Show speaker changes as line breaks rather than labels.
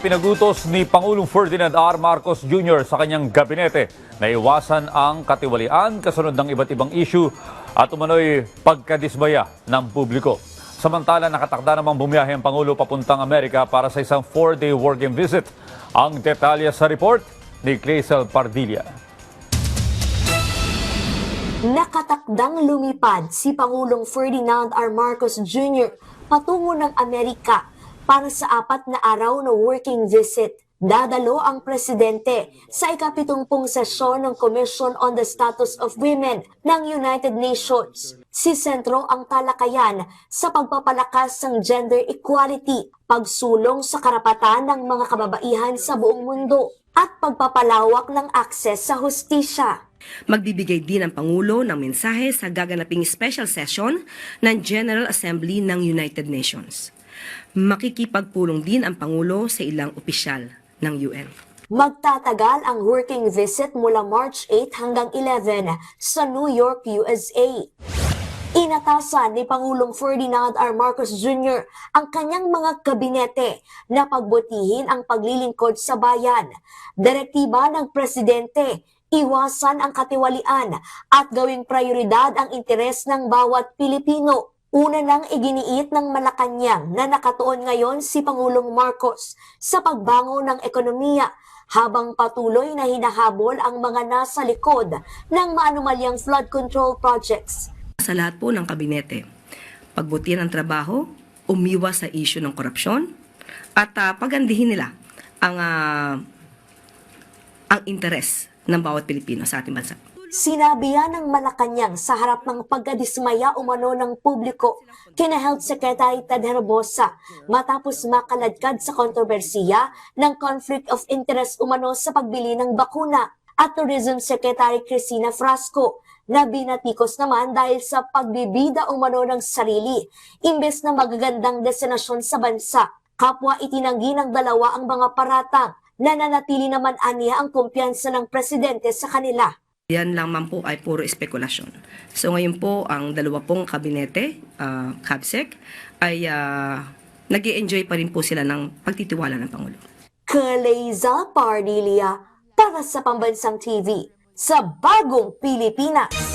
Ipinagutos ni Pangulong Ferdinand R. Marcos Jr. sa kanyang gabinete na iwasan ang katiwalian kasunod ng iba't ibang issue at umano'y pagkadismaya ng publiko. Samantala, nakatakda namang bumiyahe ang Pangulo papuntang Amerika para sa isang 4-day working visit. Ang detalye sa report ni Clazel Pardilla.
Nakatakdang lumipad si Pangulong Ferdinand R. Marcos Jr. patungo ng Amerika para sa 4 na araw na working visit. Dadalo ang presidente sa ika-70 sesyon ng Commission on the Status of Women ng United Nations. Si sentro ang talakayan sa pagpapalakas ng gender equality, pagsulong sa karapatan ng mga kababaihan sa buong mundo, at pagpapalawak ng akses sa hustisya.
Magbibigay din ang Pangulo ng mensahe sa gaganaping special session ng General Assembly ng United Nations. Makikipagpulong din ang Pangulo sa ilang opisyal ng UN.
Magtatagal ang working visit mula March 8 hanggang 11 sa New York, USA. Inatasan ni Pangulong Ferdinand R. Marcos Jr. ang kanyang mga kabinete na pagbutihin ang paglilingkod sa bayan. Direktiba ng Presidente, iwasan ang katiwalian at gawing prioridad ang interes ng bawat Pilipino. Una nang iginiit ng Malacanang na nakatuon ngayon si Pangulong Marcos sa pagbangon ng ekonomiya habang patuloy na hinahabol ang mga nasa likod ng maanumalyang flood control projects.
Sa lahat po ng kabinete, pagbutihan ang trabaho, umiwas sa issue ng korupsyon, at pagandihin nila ang interes ng bawat Pilipino sa ating bansa.
Sinabi yan ng Malacanang sa harap ng pagkadismaya umano ng publiko kina Health Secretary Ted Herbosa matapos makaladkad sa kontrobersiya ng conflict of interest umano sa pagbili ng bakuna, at Tourism Secretary Cristina Frasco na binatikos naman dahil sa pagbibida umano ng sarili imbes na magagandang destinasyon sa bansa. Kapwa itinanggi ng dalawa ang mga paratang, nananatili naman aniya ang kumpiyansa ng presidente sa kanila.
Yan lang man po ay puro espekulasyon. So ngayon po ang dalawa pong kabinete, CABSEC, ay nag-i-enjoy pa rin po sila ng pagtitiwala ng Pangulo.
Clazel Pardilla para sa Pambansang TV sa Bagong Pilipinas.